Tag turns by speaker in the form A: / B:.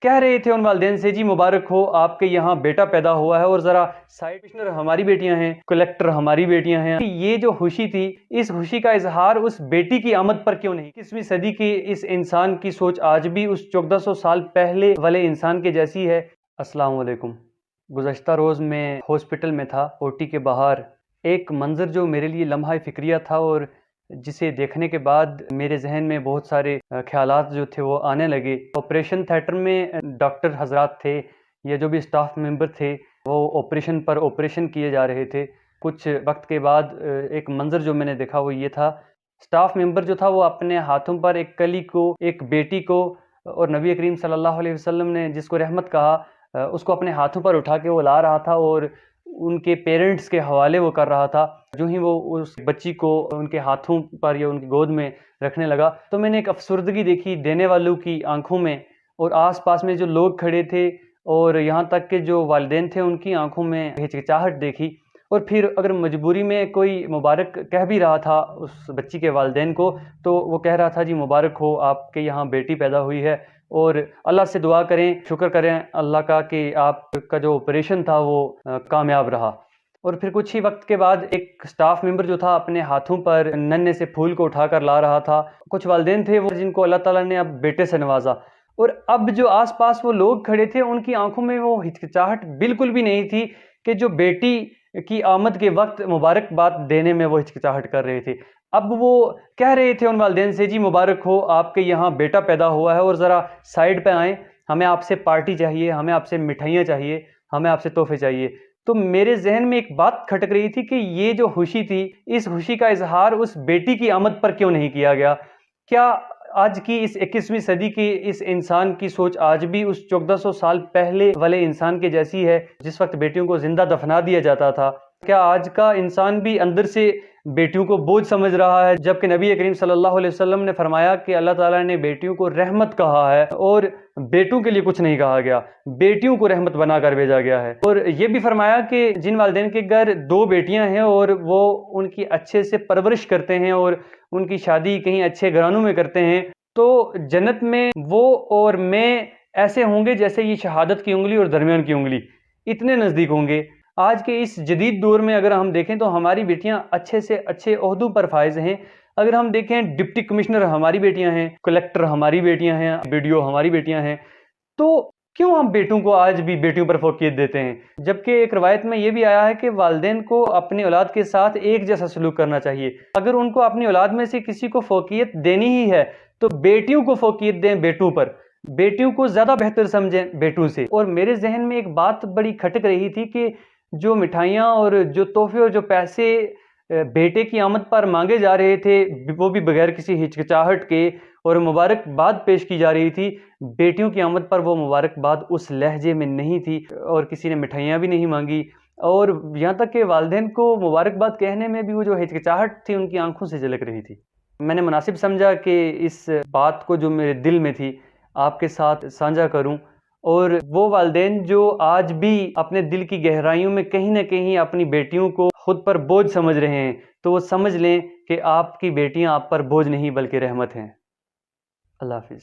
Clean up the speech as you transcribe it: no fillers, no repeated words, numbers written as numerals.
A: کہہ رہے تھے ان والدین سے جی مبارک ہو آپ کے یہاں بیٹا پیدا ہوا ہے، اور ذرا سائڈ کمشنر ہماری بیٹیاں ہیں، کلیکٹر ہماری بیٹیاں ہیں۔ یہ جو خوشی تھی، اس خوشی کا اظہار اس بیٹی کی آمد پر کیوں نہیں؟ 21ویں صدی کی اس انسان کی سوچ آج بھی اس 1400 سال پہلے والے انسان کے جیسی ہے۔ السلام علیکم۔ گزشتہ روز میں ہاسپٹل میں تھا، او ٹی کے باہر ایک منظر جو میرے لیے لمحہ فکریہ تھا، اور جسے دیکھنے کے بعد میرے ذہن میں بہت سارے خیالات جو تھے وہ آنے لگے۔ آپریشن تھیٹر میں ڈاکٹر حضرات تھے یا جو بھی اسٹاف ممبر تھے، وہ آپریشن کیے جا رہے تھے۔ کچھ وقت کے بعد ایک منظر جو میں نے دیکھا وہ یہ تھا، اسٹاف ممبر جو تھا وہ اپنے ہاتھوں پر ایک کلی کو، ایک بیٹی کو، اور نبی کریم صلی اللہ علیہ وسلم نے جس کو رحمت کہا، اس کو اپنے ہاتھوں پر اٹھا کے وہ لا رہا تھا اور ان کے پیرنٹس کے حوالے وہ کر رہا تھا۔ جو ہی وہ اس بچی کو ان کے ہاتھوں پر یا ان کی گود میں رکھنے لگا تو میں نے ایک افسردگی دیکھی دینے والوں کی آنکھوں میں، اور آس پاس میں جو لوگ کھڑے تھے اور یہاں تک کہ جو والدین تھے ان کی آنکھوں میں ہچکچاہٹ دیکھی۔ اور پھر اگر مجبوری میں کوئی مبارک کہہ بھی رہا تھا اس بچی کے والدین کو، تو وہ کہہ رہا تھا جی مبارک ہو آپ کے یہاں بیٹی پیدا ہوئی ہے، اور اللہ سے دعا کریں، شکر کریں اللہ کا کہ آپ کا جو آپریشن تھا وہ کامیاب رہا۔ اور پھر کچھ ہی وقت کے بعد ایک سٹاف ممبر جو تھا اپنے ہاتھوں پر ننھے سے پھول کو اٹھا کر لا رہا تھا۔ کچھ والدین تھے وہ جن کو اللہ تعالیٰ نے اب بیٹے سے نوازا، اور اب جو آس پاس وہ لوگ کھڑے تھے ان کی آنکھوں میں وہ ہچکچاہٹ بالکل بھی نہیں تھی کہ جو بیٹی کی آمد کے وقت مبارکباد دینے میں وہ ہچکچاہٹ کر رہے تھے۔ اب وہ کہہ رہے تھے ان والدین سے جی مبارک ہو آپ کے یہاں بیٹا پیدا ہوا ہے، اور ذرا سائڈ پہ آئیں، ہمیں آپ سے پارٹی چاہیے، ہمیں آپ سے مٹھائیاں چاہیے، ہمیں آپ سے تحفے چاہیے۔ تو میرے ذہن میں ایک بات کھٹک رہی تھی کہ یہ جو خوشی تھی، اس خوشی کا اظہار اس بیٹی کی آمد پر کیوں نہیں کیا گیا؟ کیا آج کی اس 21ویں صدی کی اس انسان کی سوچ آج بھی اس 1400 سال پہلے والے انسان کے جیسی ہے جس وقت بیٹیوں کو زندہ دفنا دیا جاتا تھا؟ کیا آج کا انسان بھی اندر سے بیٹیوں کو بوجھ سمجھ رہا ہے، جبکہ نبی کریم صلی اللہ علیہ وسلم نے فرمایا کہ اللہ تعالیٰ نے بیٹیوں کو رحمت کہا ہے، اور بیٹوں کے لیے کچھ نہیں کہا گیا، بیٹیوں کو رحمت بنا کر بھیجا گیا ہے۔ اور یہ بھی فرمایا کہ جن والدین کے گھر 2 بیٹیاں ہیں اور وہ ان کی اچھے سے پرورش کرتے ہیں اور ان کی شادی کہیں اچھے گھرانوں میں کرتے ہیں، تو جنت میں وہ اور میں ایسے ہوں گے جیسے یہ شہادت کی انگلی اور درمیان کی انگلی، اتنے نزدیک ہوں گے۔ آج کے اس جدید دور میں اگر ہم دیکھیں تو ہماری بیٹیاں اچھے سے اچھے عہدوں پر فائز ہیں۔ اگر ہم دیکھیں ڈپٹی کمشنر ہماری بیٹیاں ہیں، کلیکٹر ہماری بیٹیاں ہیں، BDO ہماری بیٹیاں ہیں، تو کیوں ہم بیٹوں کو آج بھی بیٹیوں پر فوقیت دیتے ہیں؟ جبکہ ایک روایت میں یہ بھی آیا ہے کہ والدین کو اپنی اولاد کے ساتھ ایک جیسا سلوک کرنا چاہیے۔ اگر ان کو اپنی اولاد میں سے کسی کو فوقیت دینی ہی ہے تو بیٹیوں کو فوقیت دیں بیٹوں پر، بیٹیوں کو زیادہ بہتر سمجھیں بیٹوں سے۔ اور میرے ذہن میں ایک بات بڑی کھٹک رہی تھی کہ جو مٹھائیاں اور جو تحفے اور جو پیسے بیٹے کی آمد پر مانگے جا رہے تھے، وہ بھی بغیر کسی ہچکچاہٹ کے، اور مبارکباد پیش کی جا رہی تھی، بیٹیوں کی آمد پر وہ مبارکباد اس لہجے میں نہیں تھی، اور کسی نے مٹھائیاں بھی نہیں مانگی، اور یہاں تک کہ والدین کو مبارکباد کہنے میں بھی وہ جو ہچکچاہٹ تھی ان کی آنکھوں سے جھلک رہی تھی۔ میں نے مناسب سمجھا کہ اس بات کو جو میرے دل میں تھی آپ کے ساتھ سانجھا کروں، اور وہ والدین جو آج بھی اپنے دل کی گہرائیوں میں کہیں نہ کہیں اپنی بیٹیوں کو خود پر بوجھ سمجھ رہے ہیں، تو وہ سمجھ لیں کہ آپ کی بیٹیاں آپ پر بوجھ نہیں بلکہ رحمت ہیں۔ اللہ حافظ۔